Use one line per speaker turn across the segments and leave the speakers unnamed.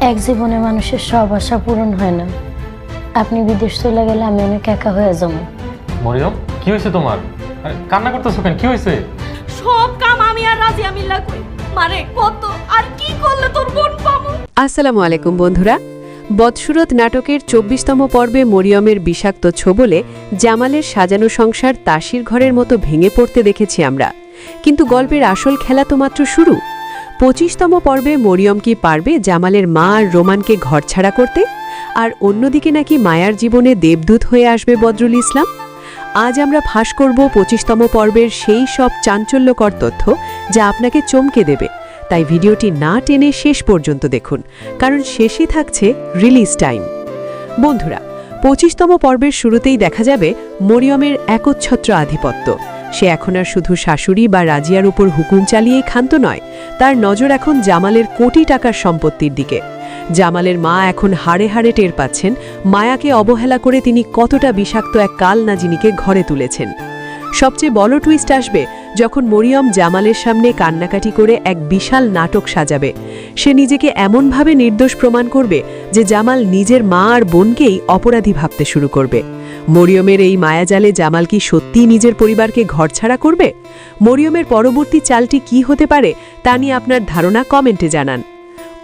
এক জীবনে মানুষের সব আশা পূরণ হয় না। আপনি বিদেশ চলে গেলে আমি অনেক একা হয়ে যাবো।
মরিয়ম, কি হয়েছে তোমার? আরে কান্না করতেছো কেন? কি হয়েছে?
সব কাম আমি আর রাজিয়া মিল্লা করি। মারে কত আর কি করলে তোর বোন পাবো?
আসসালামু আলাইকুম বন্ধুরা। বদসুরত নাটকের ২৪তম পর্বে মরিয়মের বিষাক্ত ছোবলে জামালের সাজানো সংসার তাসির ঘরের মতো ভেঙে পড়তে দেখেছি আমরা। কিন্তু গল্পের আসল খেলা তো মাত্র শুরু। ২৫তম পর্বে মরিয়ম কি পারবে জামালের মা আর রোমানকে ঘরছাড়া করতে? আর অন্যদিকে নাকি মায়ার জীবনে দেবদূত হয়ে আসবে বদরুল ইসলাম। আজ আমরা ফাঁস করব ২৫তম পর্বের সেই সব চাঞ্চল্যকর তথ্য যা আপনাকে চমকে দেবে। তাই ভিডিওটি না টেনে শেষ পর্যন্ত দেখুন, কারণ শেষে থাকছে রিলিজ টাইম। বন্ধুরা, ২৫তম পর্বের শুরুতেই দেখা যাবে মরিয়মের একচ্ছত্র আধিপত্য। সে এখন আর শুধু শাশুড়ি বা রাজিয়ার উপর হুকুম চালিয়েই ক্ষান্ত নয়, তার নজর এখন জামালের কোটি টাকার সম্পত্তির দিকে। জামালের মা এখন হাড়ে হাড়ে টের পাচ্ছেন মায়াকে অবহেলা করে তিনি কতটা বিষাক্ত এক কালনাজিনীকে ঘরে তুলেছেন। সবচেয়ে বড় টুইস্ট আসবে যখন মরিয়ম জামালের সামনে কান্নাকাটি করে এক বিশাল নাটক সাজাবে। সে নিজেকে এমনভাবে নির্দোষ প্রমাণ করবে যে জামাল নিজের মা আর বোনকেই অপরাধী ভাবতে শুরু করবে। মরিয়মের এই মায়াজালে জামাল কি সত্যিই নিজের পরিবারকে ঘরছাড়া করবে? মরিয়মের পরবর্তী চালটি কি হতে পারে তা নিয়ে আপনার ধারণা কমেন্টে জানান।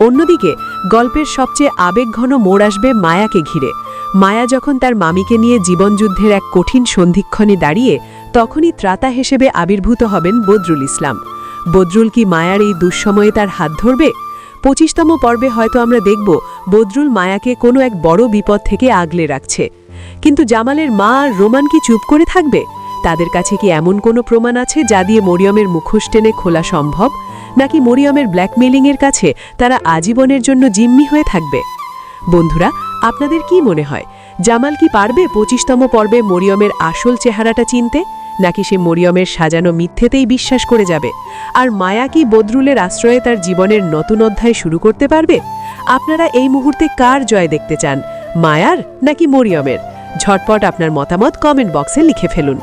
অন্যদিকে গল্পের সবচেয়ে আবেগঘন মোড় আসবে মায়াকে ঘিরে। মায়া যখন তার মামিকে নিয়ে জীবনযুদ্ধের এক কঠিন সন্ধিক্ষণে দাঁড়িয়ে, তখনই ত্রাতা হিসেবে আবির্ভূত হবেন বদরুল ইসলাম। বদরুল কি মায়ার এই দুঃসময়ে তার হাত ধরবে? ২৫তম পর্বে হয়তো আমরা দেখব বদরুল মায়াকে কোনো এক বড় বিপদ থেকে আগলে রাখছে। কিন্তু জামালের মা আর রোমান কি চুপ করে থাকবে? তাদের কাছে কি এমন কোনো প্রমাণ আছে যা দিয়ে মরিয়মের মুখোশ টেনে খোলা সম্ভব? নাকি মরিয়মের ব্ল্যাকমেইলিংয়ের কাছে তারা আজীবনের জন্য জিম্মি হয়ে থাকবে? বন্ধুরা, আপনাদের কি মনে হয়, জামাল কি পারবে ২৫তম পর্বে মরিয়মের আসল চেহারাটা চিনতে? নাকি সে মরিয়মের সাজানো মিথ্যেতেই বিশ্বাস করে যাবে? আর মায়া কি বদরুলের আশ্রয়ে তার জীবনের নতুন অধ্যায় শুরু করতে পারবে? আপনারা এই মুহূর্তে কার জয় দেখতে চান, মায়ার নাকি মরিয়মের? ঝটপট আপনার মতামত কমেন্ট বক্সে লিখে ফেলুন।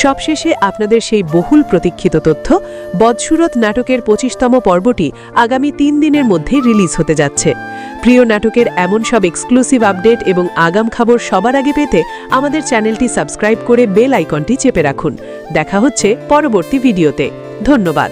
সবশেষে আপনাদের সেই বহুল প্রতীক্ষিত তথ্য, বদসুরত নাটকের ২৫তম পর্বটি আগামী ৩ দিনের মধ্যে রিলিজ হতে যাচ্ছে। প্রিয় নাটকের এমন সব এক্সক্লুসিভ আপডেট এবং আগাম খবর সবার আগে পেতে আমাদের চ্যানেলটি সাবস্ক্রাইব করে বেল আইকনটি চেপে রাখুন। দেখা হচ্ছে পরবর্তী ভিডিওতে। ধন্যবাদ।